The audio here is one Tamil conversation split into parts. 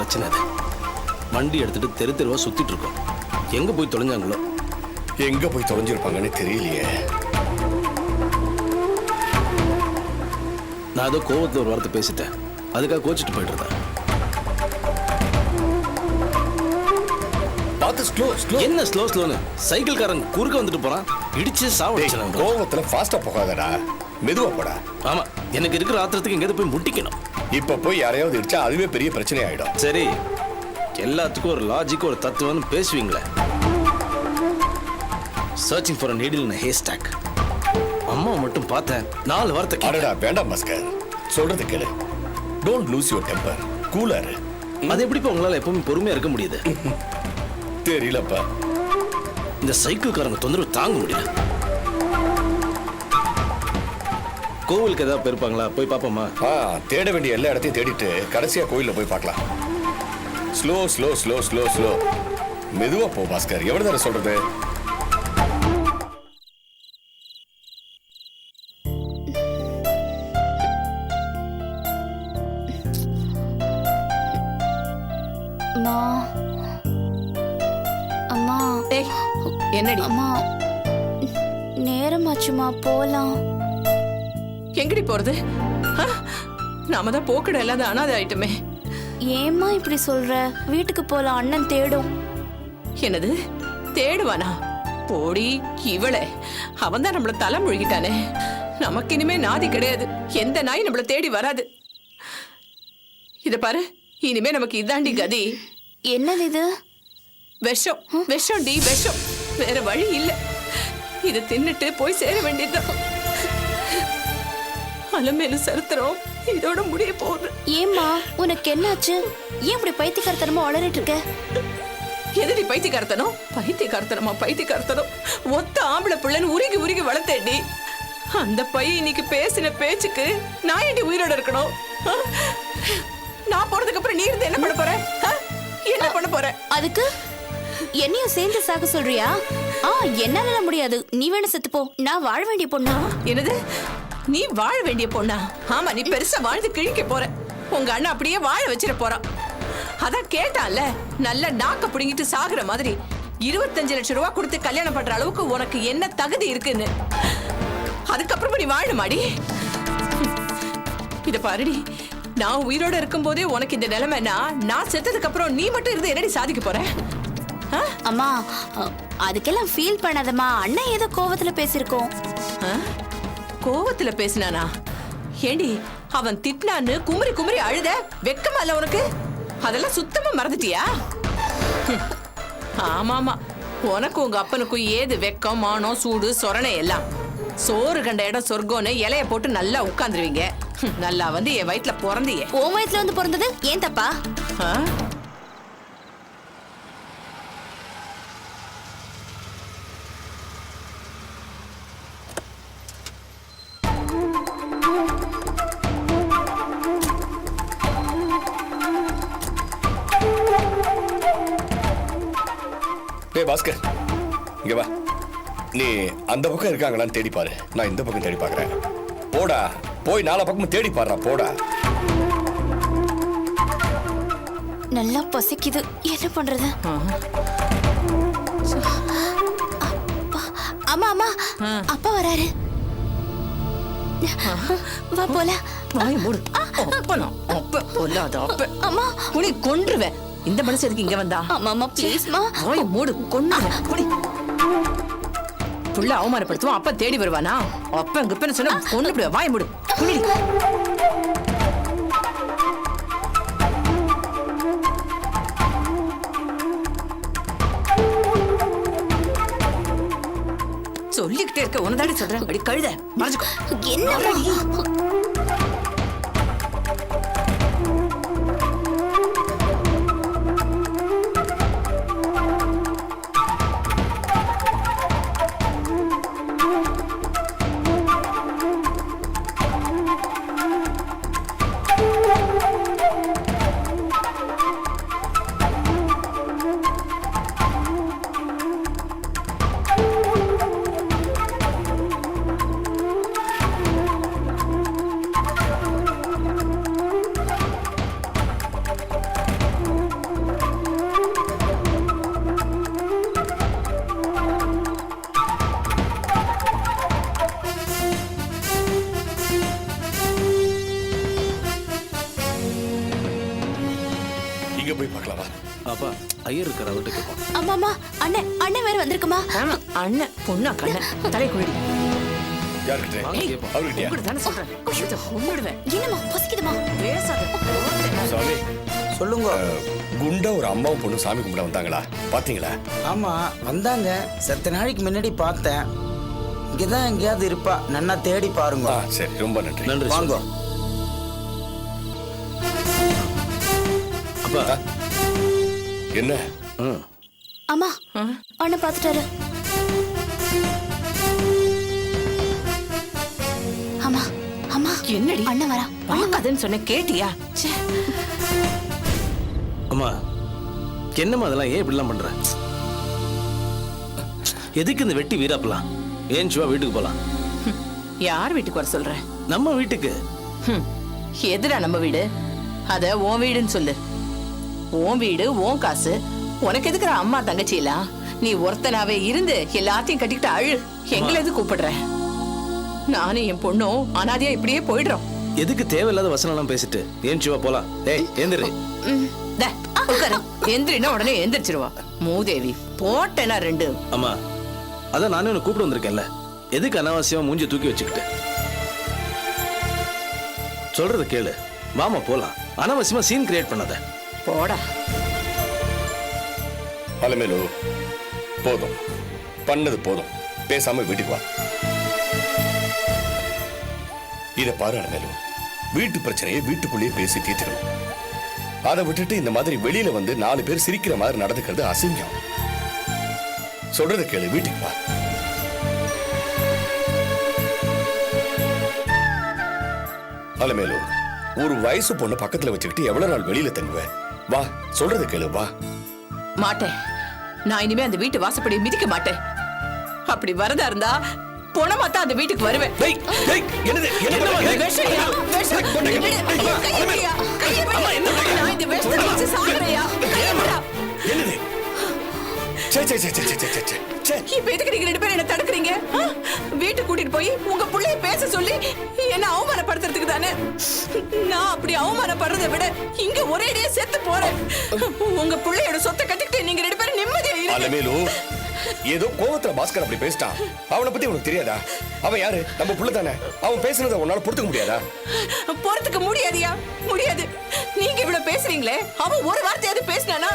பிரச்சனை அது. வண்டி எடுத்துட்டு தெரு தெருவா சுத்திட்டு இருக்கோம். எங்க போய் தொலைஞ்சாங்களோ? எங்க போய் தொலைஞ்சிருப்பாங்கன்னு தெரியலையே. நான் ஏதோ கோவத்துல ஒரு வார்த்தை பேசிட்டேன், அதுக்காக கோச்சிட்டு போயிட்டு இருந்தேன். என்ன ஸ்லோன்னு சைக்கிள்காரன் குறுக்க வந்துட்டு போறான், இடிச்சு சாவடிச்சான். கோவத்துல ஃபாஸ்டா போகாதடா, மெதுவா போடா. ஆமா, எனக்கு இருக்கிற ஆத்திரத்துக்கு எங்கேயாவது போய் முட்டிக்கணும். இப்ப போய் யாரையாவது இடிச்சா அதுவே பெரிய பிரச்சனை ஆயிடும். சரி, எல்லாத்துக்கும் ஒரு லாஜிக் ஒரு தத்துவம்னு பேசுவீங்களே. Searching for a needle in a haystack. அம்மா மட்டும் பார்த்தேன், 4 வார்த்தை அடடா வேண்டாம் பாஸ்கர், சொல்றது கேளு. Don't lose your temper, cooler. அது எப்படி உங்களால எப்பவுமே பொறுமையா இருக்க முடியுது? தெரியலப்பா, இந்த சைக்கிள்காரங்க தொந்தரவு தாங்க முடியல. கோவிலுக்கு ஏதாவது போயிருப்பாங்களா? போய் பாப்போமா? தேட வேண்டிய எல்லா இடத்தையும் தேடிட்டு கடைசியா கோயில்ல போய் பார்க்கலாம். Slow slow slow slow slow, மெதுவா போ பாஸ்கர். எவ்வளவு நேரம் சொல்றது? அம்மா, என்னடி? அம்மா, நேரமாச்சுமா, போலாம். எங்கடி போறது? நாம தான் போக்கட இல்லாத அனாதை ஆயிட்டுமே. ஏம்மா இப்படி சொல்ற? வீட்டுக்கு போலாம், அண்ணன் தேடும். என்னது தேடுவானா? போடி இவளே, அவன் தான் நம்மள தலை முழுகிட்டானே. நமக்கு இனிமே நாதி கிடையாது, எந்த நாய் நம்மள தேடி வராது. இத பாரு, இனிமே நமக்கு இதாண்டி கதி. என்னது இது? விஷம், விஷம் டி, விஷம். வேற வழி இல்ல, இத தின்னுட்டு போய் சேர வேண்டியதுதான். அலமேலு சரித்திரம் இதோட முடிய போகுது. ஏம்மா, உனக்கு என்னாச்சு? ஏன் இப்படி பைத்தியக்காரத்தனமா வளரிட்டு இருக்க? எதுடி பைத்தியக்காரத்தனம்? பைத்தியக்காரத்தனமா? பைத்தியக்காரத்தனம் ஒத்த ஆம்பளை பிள்ளைன்னு உருகி உருகி வளர்த்தேடி. அந்த பையன் இன்னைக்கு பேசின பேச்சுக்கு நான் ஏண்டி உயிரோட இருக்கணும்? நான் போறதுக்கு அப்புறம் நீ இருந்து என்ன பண்ண போற? என்ன பண்ண போற? அதுக்கு என்னையும் சேர்ந்து சாக சொல்றியா? என்னால முடியாது, நீ வேணா செத்து போ. நான் வாழ வேண்டிய பொண்ணா? என்னது, நீ வாழ வேண்டிய பொண்ணா? ஆமா, நீ பெருசா வாழ்ந்து கிழிக்க போற. உங்க அண்ணன் அப்படியே வாழ வச்சிட போறான். அதான் கேட்டால, நல்ல நாக்க புடுங்கிட்டு சாகுற மாதிரி 25 லட்சம் ரூபாய் கொடுத்து கல்யாணம் பண்ற அளவுக்கு உனக்கு என்ன தகுதி இருக்குன்னு. அதுக்கப்புறமா நீ வாழணுமாடி? இத பாருடி, நான் உயிரோட இருக்கும் போதே உனக்கு இந்த நிலைமைனா, நான் செத்ததுக்கு அப்புறம் நீ மட்டும் இருந்து என்னடி சாதிக்க போற? அம்மா, அதுக்கெல்லாம் ஃபீல் பண்ணாதம்மா. அண்ணன் ஏதோ கோவத்துல பேசிருக்கோம். கோவத்துல பேசினானா? ஏண்டி, அவன் திட்டினான்னு குமரி குமரி அழுத வெக்கமா இல்ல உனக்கு? அதெல்லாம் சுத்தமா மறந்துட்டியா? ஆமாமா, உனக்கு உங்க அப்பனுக்கும் ஏது வெக்கம், மானம், சூடு, சொரணை எல்லாம். சோறு கண்ட இடம் சொர்க்கம்னு இலைய போட்டு நல்லா உட்கார்ந்துருவீங்க. நல்லா வந்து என் வயிற்றுல பிறந்தியே. உன் வயிற்றுல வந்து பிறந்தது ஏன் தப்பா? பாஸ்கர், இங்க வா. நீ அந்த பக்கம் இருக்காங்களான்னு தேடி பாரு, நான் இந்த பக்கம் தேடி பாக்குறேன். போடா, போய் 4 பக்கமும் தேடி பாருடா, போடா. நல்லா பசிக்குது, என்ன பண்றது? அம்மா, அம்மா, அப்பா வராரு. வா போலாம். வாய் மூடு. அப்பனா அப்ப பொல்லாத அப்ப. அம்மா, உன்னை கொன்றுவேன். இந்த மனுஷன் எதுக்கு இங்க வந்தா? அம்மா ப்ளீஸ்மா. வாய் மூடு, கொன்றுவேன். குடி. புள்ள அவமானப்படுத்துவான், அப்ப தேடி வருவானா? அப்ப குப்பன்னு சொன்னா கொன்னுடுவேன். வாய் மூடு, குடி. சொல்லிக்கிட்டே இருக்க, உனதாடி சொல்றேன். அப்படி கழுத மறைச்சுக்கோ. என்ன? அப்பா ஐயர் இருக்கார், அவர்கிட்ட கேட்போம். அம்மாமா, அண்ணன் அண்ணன் வேற வந்திருக்குமா? ஆமா அண்ணன் பொண்ணா கண்ணன் தலை குழி யாருக்கிட்ட? வாங்க கேட்போம். அவர்கிட்டயா? உங்களுக்கு தானே சொல்றேன் இதை கொன்னுடுவேன். என்னம்மா பசிக்குதுமா? பேசாத சாமி, சொல்லுங்க. குண்டா ஒரு அம்மாவும் பொண்ணு சாமி கும்பிட வந்தாங்களா? பாத்தீங்களா? ஆமா வந்தாங்க, செத்த நாளைக்கு முன்னாடி பார்த்தேன். இங்கதான் எங்கேயாவது இருப்பா, நன்னா தேடி பாருங்க. சரி, ரொம்ப நன்றி. நன்றி வாங்க. சாமி. அப்பா என்ன? ம். அம்மா, அண்ணன் பார்த்துட்டாரு. அம்மா அம்மா, என்னடி அண்ணன் வரா. பார்க்காதன்னு சொன்ன கேட்டியா? ச்சே. அம்மா என்னம்மா அதெல்லாம் ஏன் இப்படிலாம் பண்ற? எதுக்கு இந்த வெட்டி வீராப்பலாம்? ஏன் சிவா வீட்டுக்கு போலாம். யார் வீட்டுக்கு வர சொல்ற? நம்ம வீட்டுக்கு. எதுடா நம்ம வீடு? அத உன் வீடுன்னு சொல்லு. உன் வீடு, உன் காசு. உனக்கு எதுக்குற அம்மா தங்கச்சி எல்லாம்? நீ ஒருத்தனாவே இருந்து எல்லாத்தையும் கட்டிக்கிட்டு அழு. எங்களை எது கூப்பிடுற? நானும் என் பொண்ணும் அனாதையா இப்படியே போயிடுறோம். எதுக்கு தேவையில்லாத வசனம் பேசிட்டு? ஏன் சிவா போலாம். ஏய் எந்திரி. டே, உட்காரு. எந்திரினா உடனே எந்திரிச்சிருவா. மூதேவி போட்டேனா ரெண்டு. அம்மா அதான் நானே உன்னை கூப்பிட்டு வந்திருக்கேன்ல, எதுக்கு அனாவசியமா மூஞ்சி தூக்கி வச்சுக்கிட்டு? சொல்றத கேளு, வாமா போலாம். அனாவசியமா சீன் கிரியேட் பண்ணாத. போடா. அலமேலு, போதும், பண்ணது போதும், பேசாம வீட்டுக்கு வா. இத பாரு அலமேலு, வீட்டு பிரச்சனையை வீட்டுக்குள்ளேயே பேசி தீர்த்துக்கணும். அதை விட்டுட்டு இந்த மாதிரி வெளியில வந்து 4 பேர் சிரிக்கிற மாதிரி நடந்துக்கிறது அசிங்கம். சொல்றத கேளு, வீட்டுக்கு வா. அலமேலு, ஒரு வயசு பொண்ணு பக்கத்துல வச்சுக்கிட்டு எவ்வளவு நாள் வெளியில தங்குவ? வா, சொல்றத கேளு, வா. மாட்டேன். நான் இனிமே அந்த வீட்டு வாசப்படி மிதிக்க மாட்டேன். அப்படி வரதா இருந்தா போனமா தான் அந்த வீட்டுக்கு வருவேன். டேய், டேய், என்னது? என்னது? விஷயா, விஷம். விடு. கையை வையா, கையை வை. நான் இந்த விஷத்தை வச்சு சாகுறேயா? கையை விடா. என்னது? சே, சே, சே, சே, சே, சே, சே, சே. இப்ப எதுக்கு நீங்க 2 பேரும் என்ன தடுக்கிறீங்க? வீட்டுக்கு கூட்டிட்டு போய் உங்க புள்ளைய பேச சொல்லி என்ன அவமானப்படுத்துறதுக்கு தானே? நான் அப்படி அவமானப்படுறதை விட இங்க ஒரேடியா செத்து போறேன். உங்க புள்ளையோட சொத்தை கட்டிக்கிட்டு நீங்க 2 பேரும் நிம்மதியா இருங்க. அலமேலு, ஏதோ கோவத்துல பாஸ்கர் அப்படி பேசிட்டான். அவனை பத்தி உனக்கு தெரியாதா? அவன் யாரு? நம்ம புள்ள தானே. அவன் பேசுனதை உன்னால பொறுத்துக்க முடியாதா? பொறுத்துக்க முடியாதியா? முடியாது. நீங்க இவ்வளவு பேசுறீங்களே, அவன் ஒரு வார்த்தையாவது பேசினானா?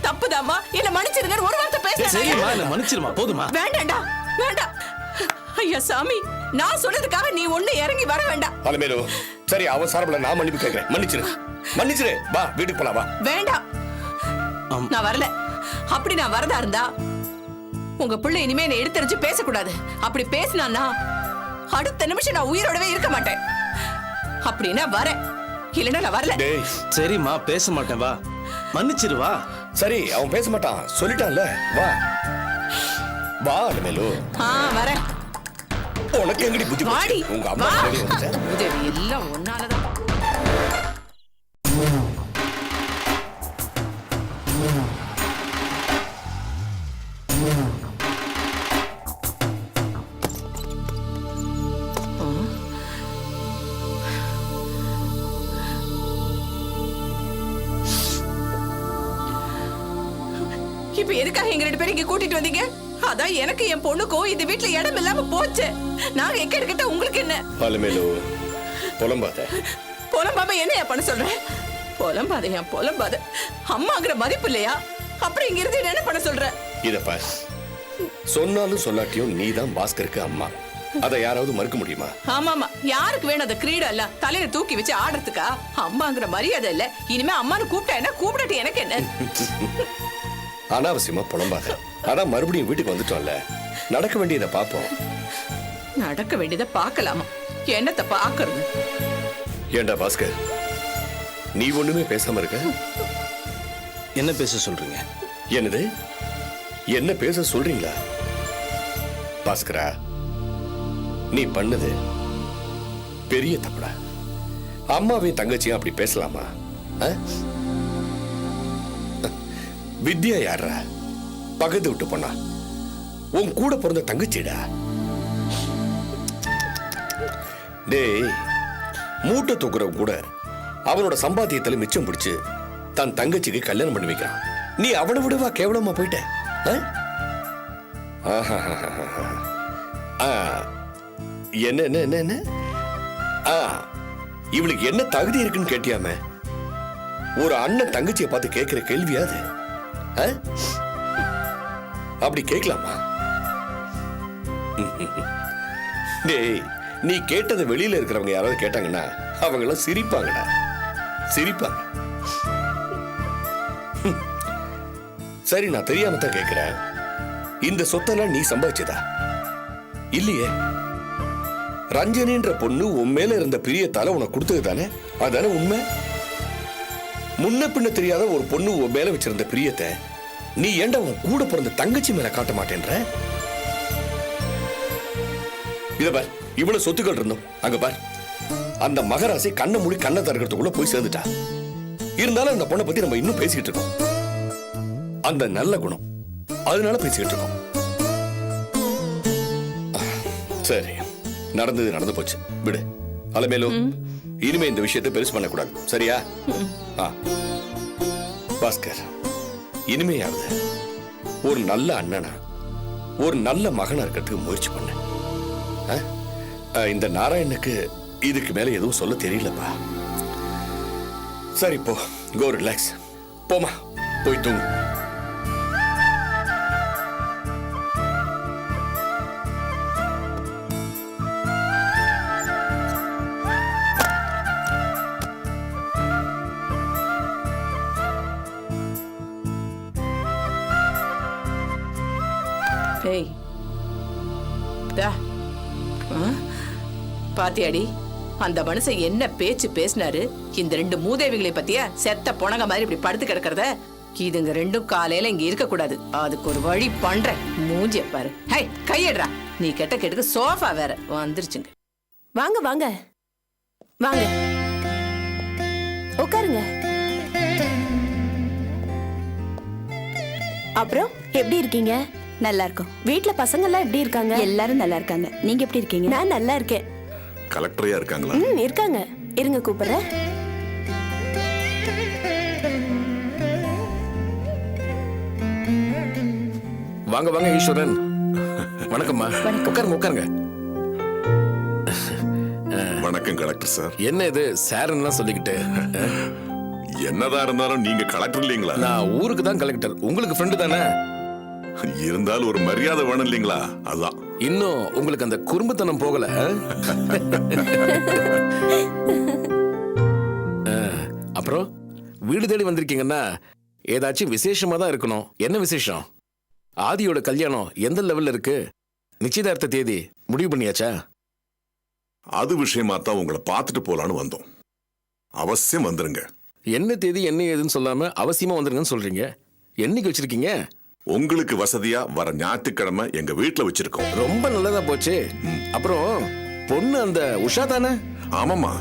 தப்புதாம்மா, என்ன மன்னிச்சிருங்க. ஒரு வார்த்தை சரிம்மா, பேசினா என்ன மன்னிச்சிருமா, போதுமா? வேண்டாம்டா, வேண்டாம். ஐயா சாமி, நான் சொன்னதுக்காக நீ ஒண்ணு இறங்கி வர வேண்டாம். அலமேலு, சரி, அவன் சார்பில் நான் மன்னிப்பு கேட்கிறேன். மன்னிச்சிரு, மன்னிச்சிரு. வா, வீட்டுக்கு போலாம், வா. வேண்டாம், நான் வரல. அப்படி நான் வரதா இருந்தா உங்க பிள்ளை இனிமே என்ன எடுத்தறிஞ்சு பேசக்கூடாது. அப்படி பேசினான்னா அடுத்த நிமிஷம் நான் உயிரோடவே இருக்க மாட்டேன். அப்படின்னா வர, இல்லைன்னா நான் வரல. டேய், சரிம்மா, பேச மாட்டேன், வா. மன்னிச்சிரு, வா. சரி, அவன் பேச மாட்டான் சொல்லிட்டான்ல, வா. வா அலமேலு. வர. உனக்கு எங்கடி புத்தி வாடி. போச்சு? உங்க அம்மா வா. வெளிய வந்துட்ட. உதவி எல்லாம் ஒன்னாலதான். இப்ப எதுக்காக எங்க 2 பேரும் இங்க கூட்டிட்டு வந்தீங்க? அதான் எனக்கு என் பொண்ணுக்கும் இந்த வீட்டுல இடம் இல்லாம போச்சு. நாங்க எக்க எடுக்கிட்ட உங்களுக்கு என்ன? அலமேலு, புலம்பாத. புலம்பாம என்னையா பண்ண சொல்றேன்? புலம்பாத, என் புலம்பாத. அம்மாங்கிற மதிப்பு இல்லையா? அப்புறம் இங்க இருந்து என்ன பண்ண சொல்ற? இத பாரு, சொன்னாலும் சொல்லாட்டியும் நீதான் பாஸ்கருக்கு அம்மா. அதை யாராவது மறுக்க முடியுமா? ஆமாமா, யாருக்கு வேணும் அந்த கிரீடம் இல்ல தலையில தூக்கி வச்சு ஆடுறதுக்கா? அம்மாங்கிற மரியாதை இல்ல. இனிமே அம்மான்னு கூப்பிட்டா என்ன, கூப்பிடட்டு எனக்கு என்ன? அனாவசியமா புலம்பாத. அதான் மறுபடியும் வீட்டுக்கு வந்துட்டோம்ல, நடக்க வேண்டியதை பாப்போம். நடக்க வேண்டியதை பார்க்கலாமா? என்னத்த பாக்குறது? ஏண்டா பாஸ்கர், நீ ஒண்ணுமே பேசாம இருக்க? என்ன பேச சொல்றீங்க? என்னது? என்ன பேச சொல்றீங்களா? பாஸ்கரா, நீ பண்ணது பெரிய தப்புடா. அம்மாவையும் தங்கச்சியும் அப்படி பேசலாமா? வித்யா யாரா? பக்கத்து விட்டு போனா உன் கூட பிறந்த தங்கச்சிடா. டேய், மூட்டை தூக்குறவன் கூட அவனோட சம்பாத்தியத்துல மிச்சம் பிடிச்சு தன் தங்கச்சிக்கு கல்யாணம் பண்ணி வைக்கிறான். நீ அவனை விடவா கேவலமா போயிட்ட? என்ன என்ன என்ன என்ன இவளுக்கு என்ன தகுதி இருக்குன்னு கேட்டியாமே? ஒரு அண்ணன் தங்கச்சியை பார்த்து கேட்கிற கேள்வியா அது? அப்படி கேட்கலாமா? டேய், நீ கேட்டதை வெளியில இருக்கிறவங்க யாராவது கேட்டாங்கன்னா அவங்க எல்லாம் சிரிப்பாங்கடா, சிரிப்பாங்க. சரி, நான் தெரியாம தான் கேட்கிறேன். இந்த சொத்தெல்லாம் நீ சம்பாதிச்சதா? இல்லையே. ரஞ்சனின்ற பொண்ணு உன் மேல இருந்த பிரியத்தால உனக்கு கொடுத்தது தானே? அதானே உண்மை? முன்ன பின்ன தெரியாத ஒரு பொண்ணு உன் மேல வச்சிருந்த பிரியத்தை நீ ஏண்டா உன் கூட பிறந்த தங்கச்சி மேல காட்ட மாட்டேன்ற? இத பார், இவ்வளவு சொத்துக்கள் இருந்தோம். அங்க பார், அந்த மகராசி கண்ணை மூடி கண்ணை தரக்கிறதுக்குள்ள போய் சேர்ந்துட்டா. இருந்தாலும் அந்த பொண்ணை பத்தி நம்ம இன்னும் பேசிக்கிட்டு இருக்கோம். அந்த நல்ல குணம், அதனால பேசிக்கிட்டு இருக்கோம். சரி, நடந்தது நடந்து போச்சு, விடு. அலமேலு, இனிமே இந்த விஷயத்தை பெருசு பண்ணக்கூடாது, சரியா? பாஸ்கர், இனிமையாவது ஒரு நல்ல அண்ணனா, ஒரு நல்ல மகனா இருக்கிறதுக்கு முயற்சி பண்ண. இந்த நாராயணனுக்கு இதுக்கு மேல எதுவும் சொல்ல தெரியலப்பா. சரி, போ, கோ ரிலாக்ஸ். போமா, போய் தூங்கு. பாத்தியாடி, அந்த மனுஷன் என்ன பேச்சு பேசினாரு? இந்த ரெண்டு மூதேவிகளை பத்தியா செத்த பொணங்க மாதிரி இப்படி படுத்து கிடக்கிறத? இதுங்க ரெண்டும் காலையில இங்க இருக்க கூடாது. அதுக்கு ஒரு வழி பண்றேன். மூஞ்சிய பாரு. ஹை, கையடுறா. நீ கெட்ட கெட்டுக்கு சோஃபா வேற வந்துருச்சுங்க. வாங்க வாங்க வாங்க, உட்காருங்க. அப்புறம் எப்படி இருக்கீங்க? நல்லா இருக்கும். வீட்ல பசங்க எல்லாம் எப்படி இருக்காங்க? எல்லாரும் நல்லா இருக்காங்க. நீங்க எப்படி இருக்கீங்க? நான் நல்லா இருக்கேன். கலெக்டரையா இருக்காங்களா? இருக்காங்க. இருங்க, கூப்பிடுறேன். வாங்க வாங்க ஈஸ்வரன். வணக்கம்மா. உட்காருங்க உட்காருங்க. வணக்கம் கலெக்டர் சார். என்ன இது சார்ன்னு சொல்லிக்கிட்டு? என்னதான் இருந்தாலும் நீங்க கலெக்டர் இல்லீங்களா? நான் ஊருக்கு தான் கலெக்டர். உங்களுக்கு ஃப்ரெண்டு தானே? இருந்தாலும் ஒரு மரியாதை வேணும் இல்லீங்களா? அதான். இன்னும் உங்களுக்கு அந்த குறும்புத்தனம் போகல. அப்புறம் வீடு தேடி வந்திருக்கீங்கன்னா ஏதாச்சும் விசேஷமா தான் இருக்கணும். என்ன விசேஷம்? ஆதியோட கல்யாணம் எந்த லெவல்ல இருக்கு? நிச்சயதார்த்த தேதி முடிவு பண்ணியாச்சா? அது விஷயமா தான் உங்களை பார்த்துட்டு போலான்னு வந்தோம். அவசியம் வந்துருங்க. என்ன தேதி என்ன ஏதுன்னு சொல்லாம அவசியமா வந்துருங்கன்னு சொல்றீங்க. என்னைக்கு வச்சிருக்கீங்க? உங்களுக்கு வசதியா வர ஞாயிற்றுக்கிழமை எங்க வீட்டுல வச்சிருக்கோம். ரொம்ப நல்லதா போச்சு. அப்புறம் பொண்ணு அந்த உஷா தானே? ஆமாமா,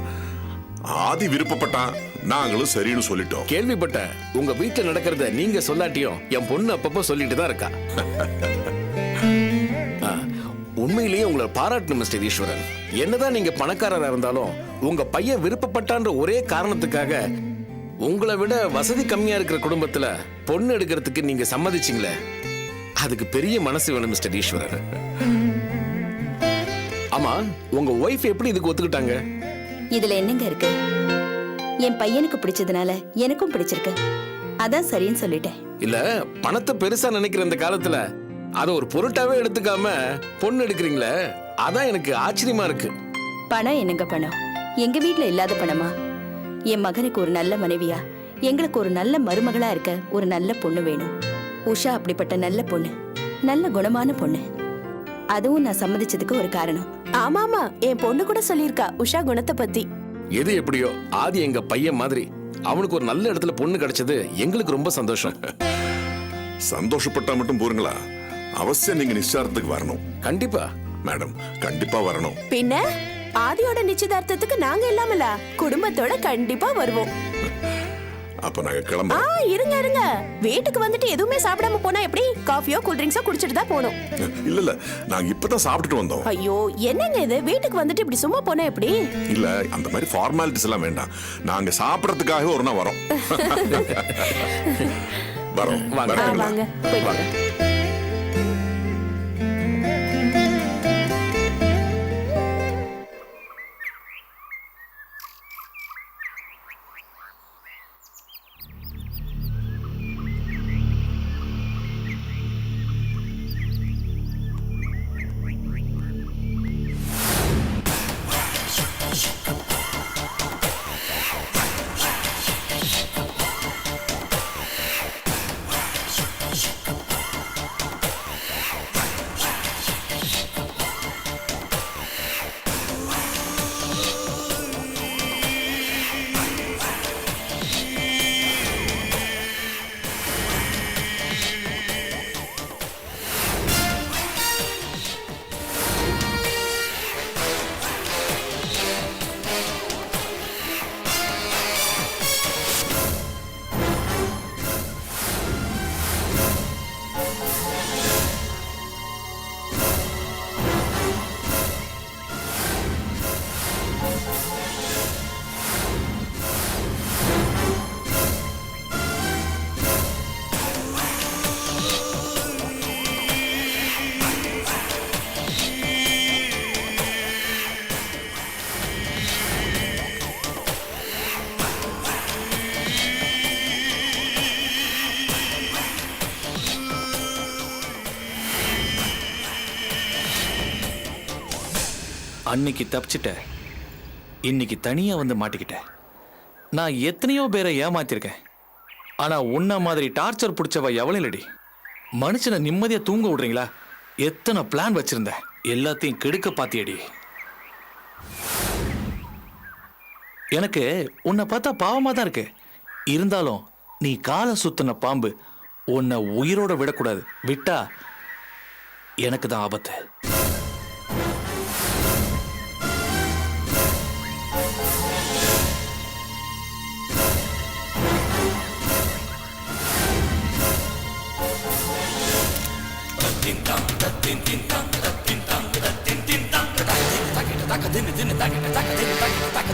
ஆதி விருப்பப்பட்டா நாங்களும் சரின்னு சொல்லிட்டோம். கேள்விப்பட்டேன். உங்க வீட்டுல நடக்கிறத நீங்க சொல்லாட்டியும் என் பொண்ணு அப்பப்போ சொல்லிட்டு தான் இருக்கா. உண்மையிலேயே உங்களை பாராட்டணும் மிஸ்டர் ஈஸ்வரன். என்னதான் நீங்க பணக்காரரா இருந்தாலும் உங்க பையன் விருப்பப்பட்டான்ற ஒரே காரணத்துக்காக உங்களை விட வசதி கம்மியா இருக்கிற குடும்பத்துல பொண்ணு எடுக்கிறதுக்கு நீங்க சம்மதிச்சீங்களே, அதுக்கு பெரிய மனசு வேணும் மிஸ்டர் ஈஸ்வரன். ஆமா, உங்க ஒய்ஃப் எப்படி இதுக்கு ஒத்துக்கிட்டாங்க? இதுல என்னங்க இருக்கு? என் பையனுக்கு பிடிச்சதுனால எனக்கும் பிடிச்சிருக்கு, அதான் சரின்னு சொல்லிட்டேன். இல்ல, பணத்தை பெருசா நினைக்கிற இந்த காலத்துல அத ஒரு பொருட்டாவே எடுத்துக்காம பொண்ணு எடுக்கிறீங்களே, அதான் எனக்கு ஆச்சரியமா இருக்கு. பணம் என்னங்க பணம்? எங்க வீட்ல இல்லாத பணமா? என் மகனுக்கு ஒரு நல்ல மனைவியா, எங்களுக்கு ஒரு நல்ல மருமகளா இருக்க ஒரு நல்ல பொண்ணு வேணும். உஷா அப்படிப்பட்ட நல்ல பொண்ணு, நல்ல குணமான பொண்ணு. அதுவும் நான் சம்மதிச்சதுக்கு ஒரு காரணம். ஆமாமா, என் பொண்ணு கூட சொல்லியிருக்கா உஷா குணத்தை பத்தி. எது எப்படியோ ஆதி எங்க பையன் மாதிரி. அவனுக்கு ஒரு நல்ல இடத்துல பொண்ணு கிடைச்சது எங்களுக்கு ரொம்ப சந்தோஷம். சந்தோஷப்பட்டா மட்டும் போறீங்களா? அவசியம் நீங்க நிச்சயதார்த்தத்துக்கு வரணும். கண்டிப்பா மேடம், கண்டிப்பா வரணும். பின்ன ஆதியோட நிச்சயதார்த்தத்துக்கு நாங்க இல்லாமல குடும்பத்தோட கண்டிப்பா வருவோம். அப்ப நாங்க கிளம்ப. இருங்க இருங்க, வீட்டுக்கு வந்துட்டு எதுவுமே சாப்பிடாம போனா எப்படி? காஃபியோ கூல் ட்ரிங்க்ஸோ குடிச்சிட்டு தான் போகணும். இல்ல இல்ல, நாங்க இப்பதான் சாப்பிட்டுட்டு வந்தோம். ஐயோ, என்னங்க இது? வீட்டுக்கு வந்துட்டு இப்படி சும்மா போனா எப்படி? இல்ல, அந்த மாதிரி ஃபார்மாலிட்டிஸ் எல்லாம் வேண்டாம். நாங்க சாப்பிடறதுக்காக ஒரு நாள் வரோம். வரோம் வாங்க. வரட்டுங்களா? வாங்க போயிட்டு வாங்க. அன்னைக்கு தப்பிச்சிட்டேன், இன்னைக்கு தனியா வந்து மாட்டிக்கிட்டேன். நான் எத்தனையோ பேரை ஏமாத்திருக்கேன், ஆனா உன்ன மாதிரி டார்ச்சர் பிடிச்சவ எவ்வளவு இல்லடி. மனுஷனை நிம்மதியா தூங்க விடுறீங்களா? எத்தனை பிளான் வச்சிருந்தேன், எல்லாத்தையும் கெடுக்க பாத்தியடி. எனக்கு உன்னை பார்த்தா பாவமா தான் இருக்கு. இருந்தாலும் நீ காலை சுத்தின பாம்பு, உன்னை உயிரோட விடக்கூடாது. விட்டா எனக்கு தான் ஆபத்து.